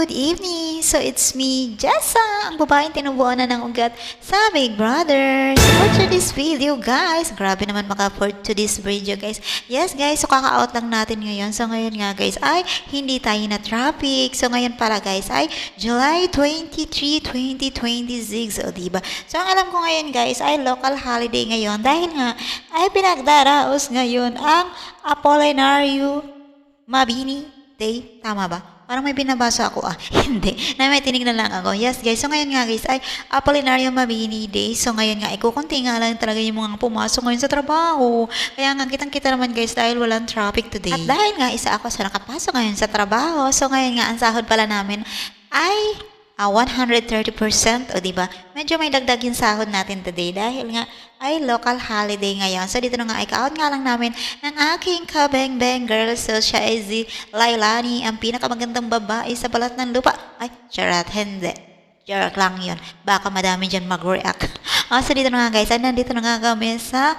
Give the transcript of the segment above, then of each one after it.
Good evening! So it's me, Jessa, ang babaeng tinubuan na ng ugat sa Big Brother. So for this video guys, grabe naman maka-afford to this video guys. Yes guys, so kaka-out lang natin ngayon. So ngayon nga guys ay hindi tayo na traffic. So ngayon para guys ay July 23, 2026. O diba? So ang alam ko ngayon guys ay local holiday ngayon dahil nga ay pinagdaraos ngayon ang Apolinario Mabini Day. Tama ba? Parang may binabasa ako Hindi. Na may tinignan lang ako. Yes guys. So ngayon nga guys ay Apolinario Mabini Day. So ngayon nga ay kukunti nga lang talaga yung mga pumasok ngayon sa trabaho. Kaya nga kitang-kita naman guys dahil walang traffic today. At dahil nga isa ako sa nakapasok ngayon sa trabaho. So ngayon nga ang sahod pala namin ay 130%. O diba? Medyo may dagdag yung sahod natin today dahil nga ay local holiday ngayon. So dito na nga ay ka-out nga lang namin ng aking kabeng-beng girl. So siya ay si Lailani, ang pinakamagandang babae sa balat ng lupa. Ay, charat, hindi. Joke lang yun. Baka madami dyan mag-react. So dito na nga guys, nandito na nga kami sa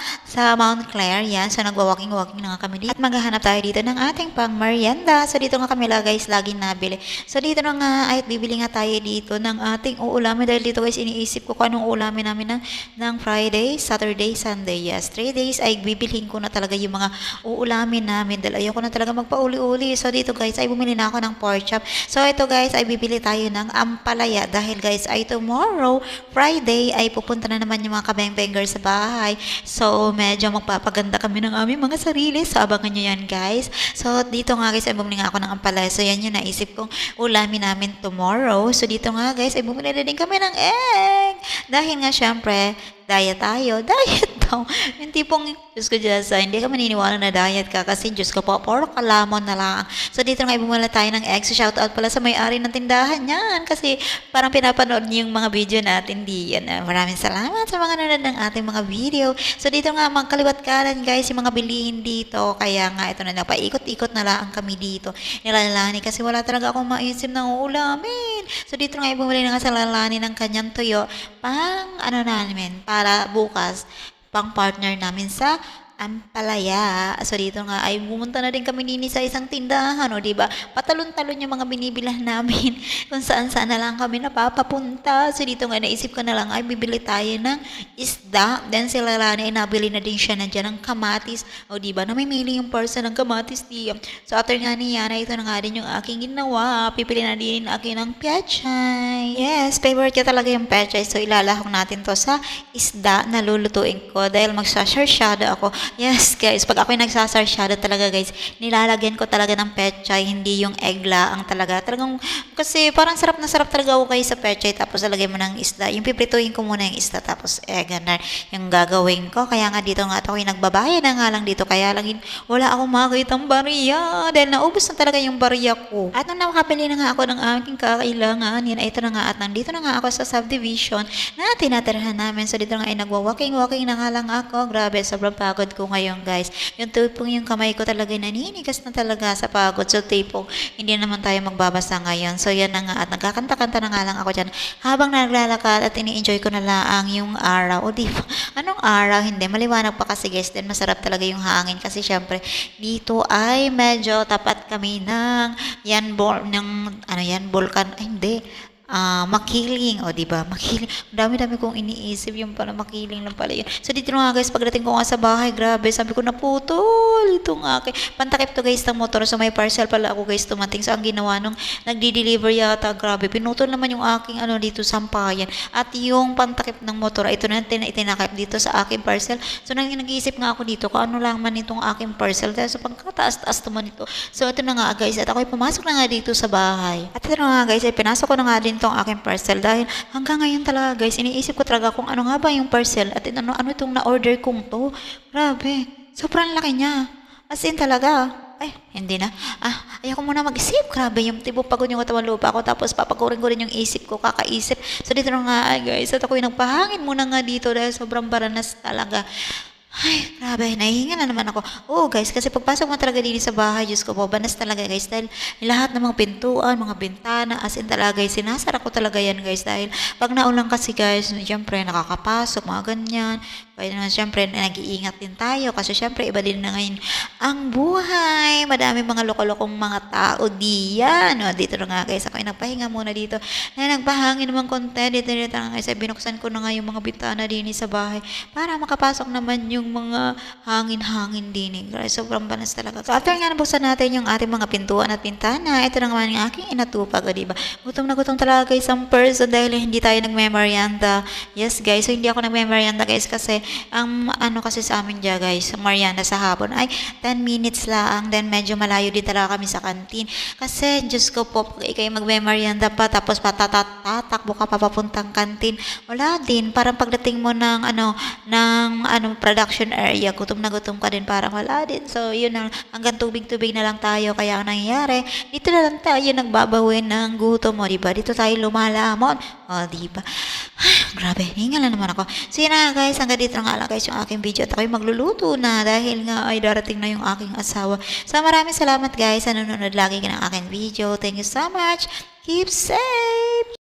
Mount Clair. Yan, so nagwa-walking-walking na nga kami dito. At maghahanap tayo dito ng ating pang merienda. So dito nga kami lang guys, laging nabili. So dito na nga ay bibili nga tayo dito ng ating uulamin. Dahil dito guys, iniisip ko kung anong uulamin namin ng Friday, Saturday, Sunday. Yes, 3 days ay bibilhin ko na talaga yung mga uulamin namin. Dahil ayoko na talaga magpauli-uli. So dito guys, ay bumili na ako ng pork chop. So ito guys, ay bibili tayo ng ampalaya. Dahil guys, ay tomorrow, Friday, ay pupunta na naman yung mga kabeng-benger sa bahay. So, medyo magpapaganda kami ng aming mga sarili. So, abangan nyo yan, guys. So, dito nga, guys, ay bumili nga ako ng ampalaya. So, yan yung naisip kong ulamin namin tomorrow. So, dito nga, guys, ay bumili na din kami ng egg. Dahil nga, syempre, diet tayo. Diet daw. Yung tipong, Diyos ko Diyos, hindi ka maniniwala na diet ka kasi Diyos ko po, puro kalamon na lang. So dito nga bumula tayo ng eggs. So shoutout pala sa may-ari ng tindahan yan kasi parang pinapanood niyo yung mga video natin diyan. Maraming salamat sa mga nanonood ng ating mga video. So dito nga magkaliwat kanan guys yung mga bilihin dito. Kaya nga ito na paikot-ikot na lang kami dito. Nilalani kasi wala talaga akong maisip na uulamin. So dito nga bumili na nga sa lalani ng kanyang tuyo pang ano namin para bukas pang partner namin sa ampalaya. So dito nga ay pumunta na din kami nini sa isang tindahan, o diba? Patalon-talon yung mga binibilah namin kung saan-saan na lang kami napapapunta. So dito nga naisip ko na lang ay bibili tayo ng isda. Then sila Lana ay nabili na din siya na dyan ng kamatis. O diba? Namimili yung person ng kamatis diyan. So after nga niya na ito na nga din yung aking ginawa. Pipili na din akin ng pechay. Yes, favorite ko talaga yung pechay. So ilalahok natin to sa isda na lulutuin ko dahil magsasarsyado ako. Yes guys, pag ako'y nagsasarsyado talaga guys, nilalagyan ko talaga ng pechay, hindi yung egg laang talaga. Talagang, kasi parang sarap na sarap talaga ako guys sa pechay, tapos lalagay mo ng isda. Yung piprituin ko muna yung isda, tapos ganun yung gagawin ko. Kaya nga dito nga ako'y nagbabayad na nga lang dito, kaya lang wala akong makitang bariya, dahil naubos na talaga yung bariya ko. At nung nakapili na nga ako ng aking kakailangan, yan, ito na nga at nandito na nga ako sa subdivision na tinatirahan namin. So dito nga ay nagwa-walking na nga lang ako. Grabe, sobrang pagod ko ngayon guys. Yung tipong yung kamay ko talaga naninigas na talaga sa pagod. So tipong hindi naman tayo magbabasa ngayon. So yan na nga at nagkakanta-kanta na nga lang ako dyan habang naglalakad at ini-enjoy ko na lang yung araw. O di ba? Anong araw? Hindi. Maliwanag pa kasi guys. Then masarap talaga yung hangin kasi syempre dito ay medyo tapat kami ng bulkan. Ay hindi. Makiling, o diba? Makiling. Dami-dami kong iniisip yung pala makiling lang pala yun. So dito nga guys, pagdating ko nga sa bahay, grabe, sabi ko naputol itong aking pantakip to guys ng motor. So may parcel pala ako guys tumating. So ang ginawa nung nagdi-deliver yata, grabe, pinutol naman yung aking dito sampayan. At yung pantakip ng motor, ito na itinakip dito sa aking parcel. So nag-iisip nga ako dito kung ano lang man itong aking parcel. Dahil sa pagkataas-taas naman ito. So ito na nga guys, at ako'y pumasok na nga dito sa bahay. At ito na nga guys, ay pinasok ko na nga din tong aking parcel dahil hanggang ngayon talaga guys iniisip ko talaga kung ano nga ba yung parcel at ano itong na-order kong to. Grabe, sobrang laki niya. As in talaga. Ay, hindi na. Ayoko muna mag-isip. Grabe, yung tipo pagod yung katawan lupa ko. Tapos papagurin ko rin yung isip ko, kakaisip. So dito na nga guys, at ako'y nagpahangin muna nga dito dahil sobrang baranas talaga. Ay, grabe, nahihinga na naman ako. Oo guys, kasi pagpasok mo talaga dito sa bahay, Diyos ko po, banas talaga guys. Dahil lahat ng mga pintuan, mga bintana, as in talaga guys, sinasara ko talaga yan guys. Dahil pag naulang kasi guys, siyempre nakakapasok, mga ganyan. Kaya naman syempre nag-iingat din tayo kasi syempre iba din na ngayon ang buhay. Madami mga loko-lokong mga tao diyan. O, dito na nga guys, ako ay nagpahinga muna dito. Na nagpahangin naman konti. Dito na guys, binuksan ko na nga yung mga bitana din sa bahay para makapasok naman yung mga hangin-hangin din. Guys, sobrang banas talaga. So after nga nabuksan natin yung ating mga pintuan at pintana, ito na naman yung aking inatupag. O, diba? Gutom na gutom talaga guys ang person dahil hindi tayo nagme-merienda. Yes guys, so hindi ako nagme-merienda guys kasi ang ano kasi sa amin dyan guys, merienda sa hapon ay 10 minutes lang. Then medyo malayo din talaga kami sa kantin. Kasi Diyos ko po, pag ikay magme-merienda pa tapos patatatakbo ka pa papuntang kantin, wala din. Parang pagdating mo ng production area, gutom na gutom ka din, parang wala din. So yun na, hanggang tubig-tubig na lang tayo. Kaya ang nangyayari, dito na lang tayo nagbabawin ng gutom mo, diba? Dito tayo lumalamon. O, diba? Ay, grabe, hinga lang naman ako. So yun na guys, hanggang dito na nga lang guys yung aking video at ako'y magluluto na dahil nga ay darating na yung aking asawa. So maraming salamat guys sa nanonood lagi ng aking video. Thank you so much. Keep safe!